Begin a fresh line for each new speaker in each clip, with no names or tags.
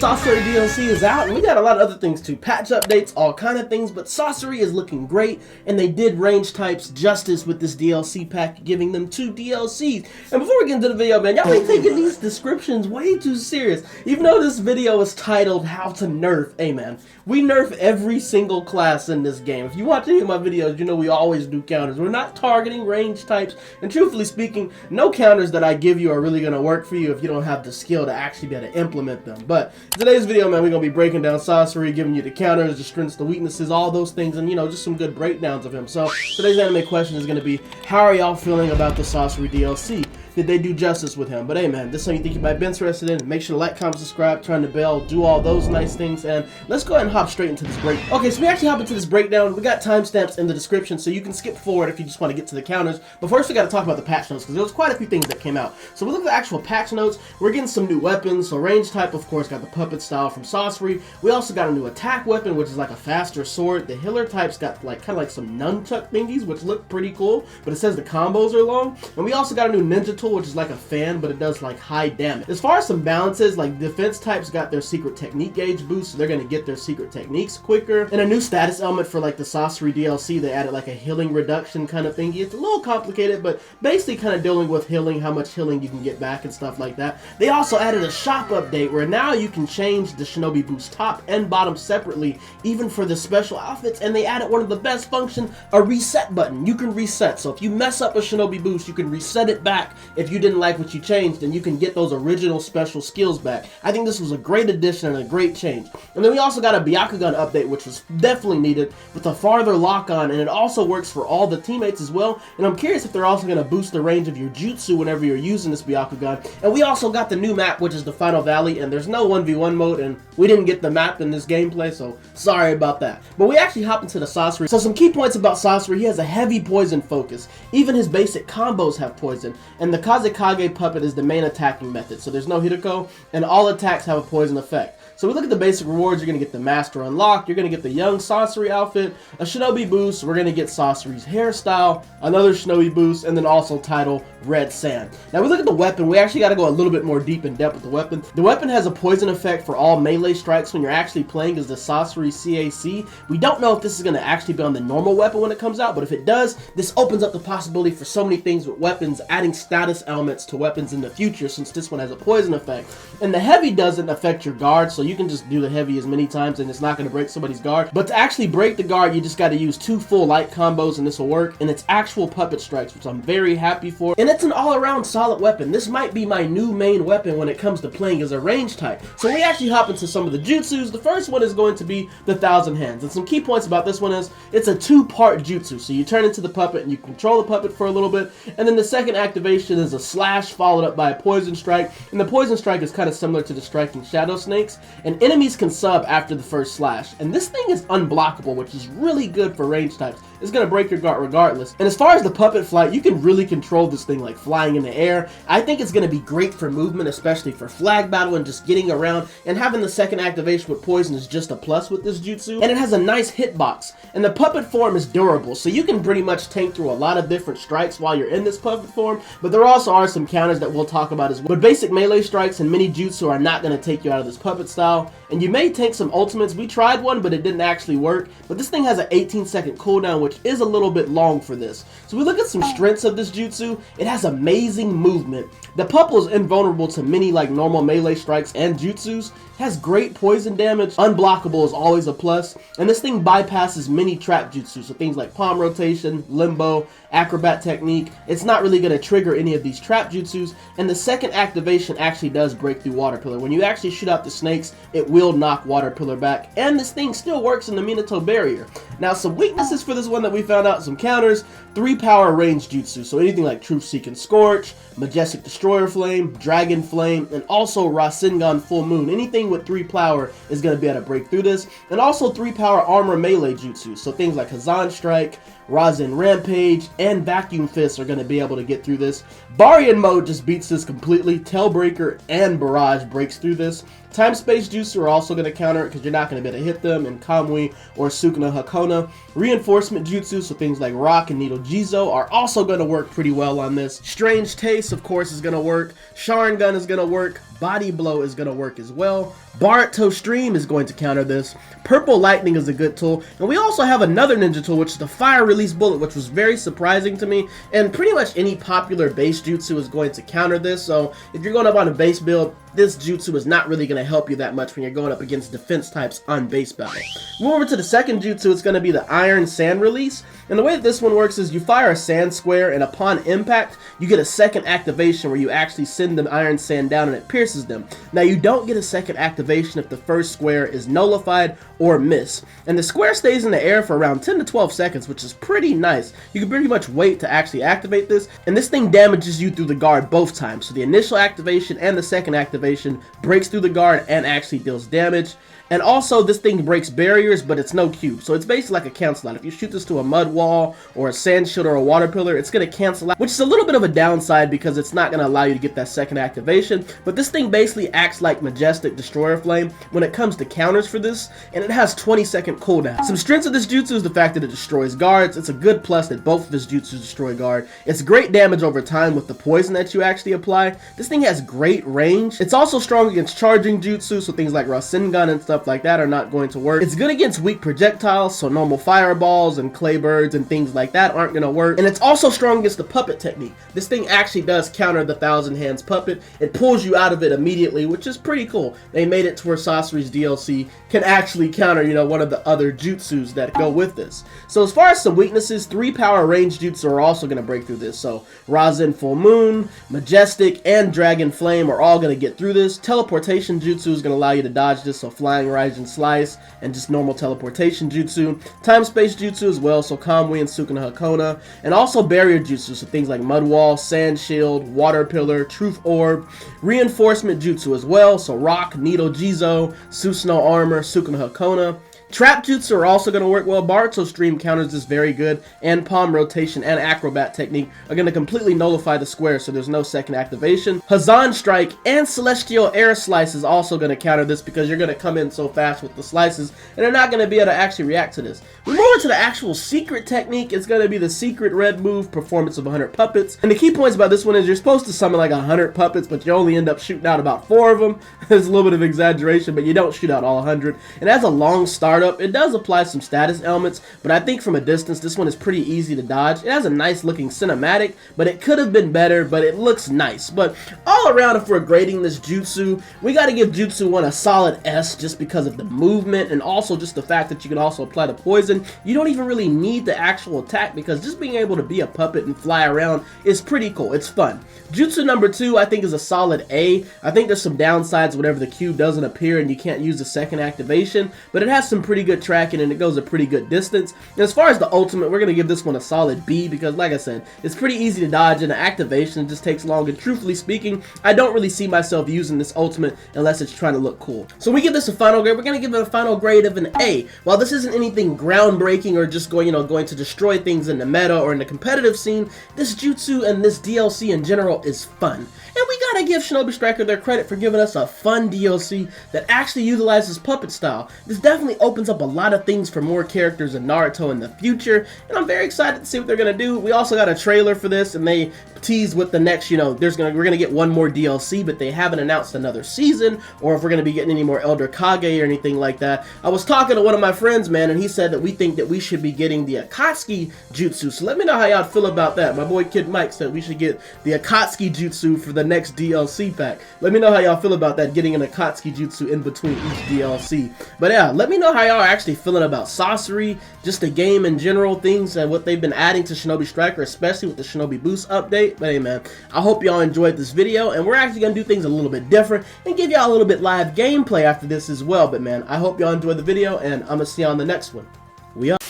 Sasori DLC is out, and we got a lot of other things too. Patch updates, all kind of things, but Sasori is looking great, and they did range types justice with this DLC pack, giving them 2 DLCs. And before we get into the video, man, y'all ain't taking these descriptions way too serious. Even though this video is titled How to Nerf, hey man, we nerf every single class in this game. If you watch any of my videos, you know we always do counters. We're not targeting range types, and truthfully speaking, no counters that I give you are really going to work for you if you don't have the skill to actually be able to implement them. But in today's video, man, we're going to be breaking down Sasori, giving you the counters, the strengths, the weaknesses, all those things, and, you know, just some good breakdowns of him. So, today's anime question is going to be, how are y'all feeling about the Sasori DLC? Did they do justice with him? But hey, man, this is something you think you might be interested in. Make sure to like, comment, subscribe, turn the bell, do all those nice things, and let's go ahead and hop straight into this break. Okay, so we actually hop into this breakdown. We got timestamps in the description, so you can skip forward if you just want to get to the counters. But first, we got to talk about the patch notes, because there was quite a few things that came out. So we look at the actual patch notes. We're getting some new weapons. So range type, of course, got the puppet style from Sasori. We also got a new attack weapon, which is like a faster sword. The healer type's got like kind of like some nunchuck thingies, which look pretty cool, but it says the combos are long. And we also got a new ninja tool, which is like a fan, but it does like high damage. As far as some balances, like defense types got their secret technique gauge boost, so they're going to get their secret techniques quicker. And a new status element for like the Sasori DLC, they added like a healing reduction kind of thingy. It's a little complicated, but basically kind of dealing with healing, how much healing you can get back and stuff like that. They also added a shop update where now you can change the Shinobi boost top and bottom separately, even for the special outfits, and they added one of the best functions, a reset button. You can reset, so if you mess up a Shinobi boost, you can reset it back. If you didn't like what you changed, and you can get those original special skills back. I think this was a great addition and a great change. And then we also got a Byakugan update, which was definitely needed, with a farther lock-on, and it also works for all the teammates as well. And I'm curious if they're also going to boost the range of your Jutsu whenever you're using this Byakugan. And we also got the new map, which is the Final Valley, and there's no 1v1 mode, and we didn't get the map in this gameplay, so sorry about that. But we actually hop into the Sasori. So some key points about Sasori: he has a heavy poison focus. Even his basic combos have poison, and the Kazekage puppet is the main attacking method, so there's no Hideko, and all attacks have a poison effect. So we look at the basic rewards. You're going to get the Master Unlock, you're going to get the Young Sasori outfit, a Shinobi boost, we're going to get Sasori's hairstyle, another Shinobi boost, and then also title Red Sand. Now we look at the weapon. We actually got to go a little bit more deep in depth with the weapon. The weapon has a poison effect for all melee strikes when you're actually playing as the Sasori CAC. We don't know if this is going to actually be on the normal weapon when it comes out, but if it does, this opens up the possibility for so many things with weapons, adding status elements to weapons in the future, since this one has a poison effect. And the heavy doesn't affect your guard, so you can just do the heavy as many times and it's not going to break somebody's guard. But to actually break the guard, you just got to use 2 full light combos and this will work. And it's actual puppet strikes, which I'm very happy for. And it's an all-around solid weapon. This might be my new main weapon when it comes to playing as a range type. So we actually hop into some of the jutsus. The first one is going to be the 1,000 Hands. And some key points about this one is it's a 2-part jutsu. So you turn into the puppet and you control the puppet for a little bit. And then the second activation is a slash followed up by a poison strike. And the poison strike is kind of similar to the striking shadow snakes. And enemies can sub after the first slash. And this thing is unblockable, which is really good for range types. It's going to break your guard regardless. And as far as the puppet flight, you can really control this thing like flying in the air. I think it's going to be great for movement, especially for flag battle and just getting around. And having the second activation with poison is just a plus with this jutsu. And it has a nice hitbox. And the puppet form is durable, so you can pretty much tank through a lot of different strikes while you're in this puppet form. But there also are some counters that we'll talk about as well. But basic melee strikes and mini jutsu are not going to take you out of this puppet style. And you may tank some ultimates. We tried one, but it didn't actually work. But this thing has an 18-second cooldown, which is a little bit long for this. So we look at some strengths of this jutsu. It has amazing movement. The puppet is invulnerable to many like normal melee strikes and jutsus. It has great poison damage. Unblockable is always a plus. And this thing bypasses many trap jutsu. So things like palm rotation, limbo, acrobat technique. It's not really going to trigger any of these trap jutsus. And the second activation actually does break through water pillar. When you actually shoot out the snakes, it will knock water pillar back. And this thing still works in the Minato barrier. Now some weaknesses for this one that we found out, some counters: 3 power range jutsu. So anything like Truth Seeking Scorch, Majestic Destroyer Flame, Dragon Flame, and also Rasengan Full Moon. Anything with 3 power is going to be able to break through this. And also 3 power armor melee jutsu. So things like Hazan Strike, Rasen Rampage, and Vacuum Fist are going to be able to get through this. Baryon mode just beats this completely. Tailbreaker and Barrage breaks through this. Time Space Jutsu are also going to counter it because you're not going to be able to hit them in Kamui or Sukuna Hakona. Reinforcement Jutsu, so things like Rock and Needle Jizo, are also going to work pretty well on this. Strange Taste, of course, is going to work. Sharingan is going to work. Body Blow is going to work as well. Boruto Stream is going to counter this. Purple Lightning is a good tool. And we also have another ninja tool, which is the Fire Release Bullet, which was very surprising to me. And pretty much any popular base jutsu is going to counter this. So if you're going up on a base build, this jutsu is not really going to help you that much when you're going up against defense types on base battle. Move over to the second jutsu, it's going to be the Iron Sand Release. And the way that this one works is you fire a sand square, and upon impact, you get a second activation where you actually send the iron sand down and it pierces them. Now, you don't get a second activation if the first square is nullified or missed. And the square stays in the air for around 10 to 12 seconds, which is pretty nice. You can pretty much wait to actually activate this, and this thing damages you through the guard both times. So the initial activation and the second activation breaks through the guard and actually deals damage. And also, this thing breaks barriers, but it's no cube. So it's basically like a cancel out. If you shoot this to a mud wall or a sand shield or a water pillar, it's going to cancel out, which is a little bit of a downside because it's not going to allow you to get that second activation. But this thing basically acts like Majestic Destroyer Flame when it comes to counters for this, and it has 20-second cooldown. Some strengths of this jutsu is the fact that it destroys guards. It's a good plus that both of his jutsus destroy guard. It's great damage over time with the poison that you actually apply. This thing has great range. It's also strong against charging jutsu, so things like Rasengan and stuff like that are not going to work. It's good against weak projectiles, so normal fireballs and clay birds and things like that aren't going to work. And it's also strong against the puppet technique. This thing actually does counter the Thousand Hands puppet. It pulls you out of it immediately, which is pretty cool. They made it to where Sasori's DLC can actually counter, you know, one of the other jutsus that go with this. So as far as some weaknesses, 3 power range jutsu are also going to break through this. So Rasen Full Moon, Majestic, and Dragon Flame are all going to get through this. Teleportation jutsu is going to allow you to dodge this, so Flying Rise and Slice, and just normal teleportation jutsu. Time Space jutsu as well, so Kamui and Sukuna Hakona. And also barrier jutsu, so things like Mud Wall, Sand Shield, Water Pillar, Truth Orb. Reinforcement jutsu as well, so Rock, Needle Jizo, Susanoo Armor, Sukuna Hakona. Trap jutsu are also going to work well. Boruto Stream counters this very good, and Palm Rotation and Acrobat Technique are going to completely nullify the square, so there's no second activation. Hazan Strike and Celestial Air Slice is also going to counter this because you're going to come in so fast with the slices, and they're not going to be able to actually react to this. We move on to the actual secret technique. It's going to be the secret red move, Performance of 100 Puppets. And the key points about this one is you're supposed to summon like 100 puppets, but you only end up shooting out about 4 of them. There's a little bit of exaggeration, but you don't shoot out all 100. And as a long startup, it does apply some status elements, but I think from a distance, this one is pretty easy to dodge. It has a nice looking cinematic, but it could have been better, but it looks nice. But all around, if we're grading this jutsu, we got to give Jutsu 1 a solid S just because of the movement and also just the fact that you can also apply the poison. You don't even really need the actual attack because just being able to be a puppet and fly around is pretty cool. It's fun. Jutsu number 2, I think, is a solid A. I think there's some downsides whenever the cube doesn't appear and you can't use the second activation, but it has some pretty good tracking and it goes a pretty good distance. And as far as the ultimate, we're going to give this one a solid B because, like I said, it's pretty easy to dodge and the activation just takes long. And truthfully speaking, I don't really see myself using this ultimate unless it's trying to look cool. So we give this a final grade. We're going to give it a final grade of an A. While this isn't anything groundbreaking or just going to destroy things in the meta or in the competitive scene, this jutsu and this DLC in general is fun. And we gotta give Shinobi Striker their credit for giving us a fun DLC that actually utilizes puppet style. This definitely opens up a lot of things for more characters in Naruto in the future, and I'm very excited to see what they're gonna do. We also got a trailer for this, and they tease with the next, we're gonna get one more DLC, but they haven't announced another season, or if we're gonna be getting any more Elder Kage or anything like that. I was talking to one of my friends, man, and he said that we think that we should be getting the Akatsuki Jutsu, so let me know how y'all feel about that. My boy Kid Mike said we should get the Akatsuki Jutsu for the next DLC pack. Let me know how y'all feel about that, getting an Akatsuki Jutsu in between each DLC. But yeah, let me know how y'all are actually feeling about Sasori, just the game in general, things and what they've been adding to Shinobi Striker, especially with the Shinobi Boost update. But hey man, I hope y'all enjoyed this video, and we're actually gonna do things a little bit different and give y'all a little bit live gameplay after this as well. But man, I hope y'all enjoyed the video, and I'm gonna see y'all on the next one. We up.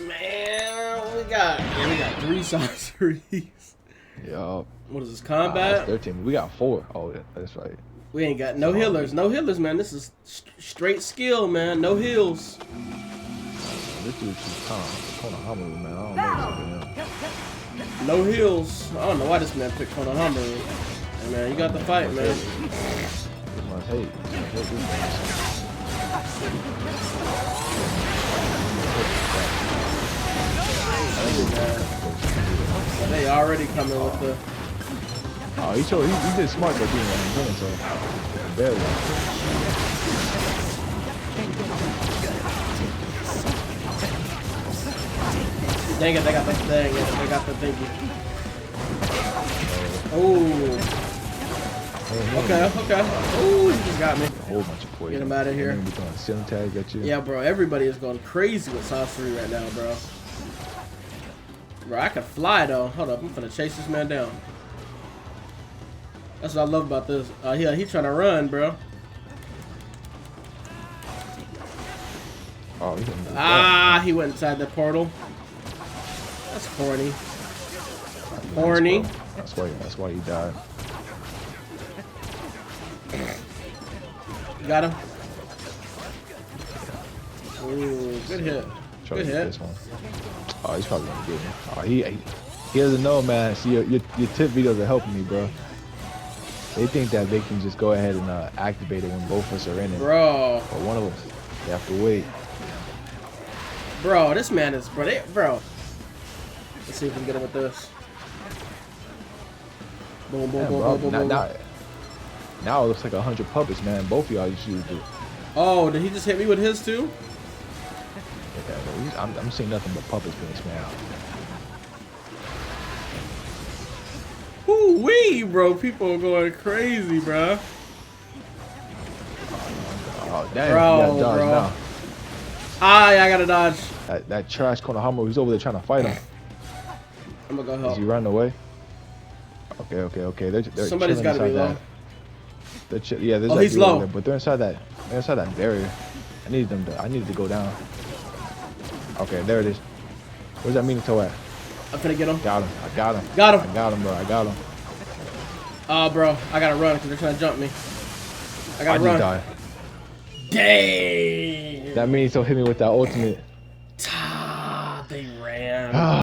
Man, we got 3 Sasoris.
Yo.
What is this, combat?
13. We got 4. Oh, that's right.
We ain't got no healers. No healers, man. This is straight skill, man. No heals.
This dude's just Konohamaru, man. I don't know what's up with him.
No heals. I don't know why this man picked Konohamaru. Man, you got the fight, man.
Must hate.
They already coming with the.
Oh, he did smart by being on the so barely.
Dang it, they got the thing. They got the thingy. Oh. Okay. Oh, he just got me.
A whole bunch of poison.
Get him out of here.
Be throwing ceiling tags at you.
Yeah, bro. Everybody is going crazy with Sasori right now, bro. Bro, I can fly though. Hold up, I'm finna chase this man down. That's what I love about this. Yeah, he trying to run, bro.
Oh,
he went inside the portal. That's corny. Corny.
That's why he died.
Got him. Ooh, good hit.
Try
Good
to get
hit.
this one. Oh, he's probably gonna get me. Oh, he doesn't know, man. See, your tip videos are helping me, bro. They think that they can just go ahead and activate it when both of us are in it.
Bro.
But one of us, they have to wait.
Bro, this man is bro. Let's see if we can get him with this. Boom, boom,
Yeah,
boom,
bro,
boom, boom, boom.
Now it looks like 100 puppets, man. Both of y'all just used it.
Oh, did he just hit me with his too?
Yeah, I'm seeing nothing but puppets being smashed.
Woo-wee, bro. People are going crazy, bro.
Oh, damn.
Bro,
You gotta dodge
bro.
now.
Yeah, I gotta dodge.
That trash Konohama, he's over there trying to fight him.
I'm gonna go
Is
help.
he running away? Okay. They're
Somebody's gotta be low.
Yeah, there's
Oh,
that
he's
dude over
low.
there, but they're inside that barrier. I needed to go down. Okay, there it is. Where's that Minato at?
I'm finna get him.
Got him. I got him.
Got him.
I got him, bro. I got him.
Bro, I gotta run because they're trying to jump me. I gotta run.
Died.
Dang.
That Minato hit me with that ultimate.
They ran.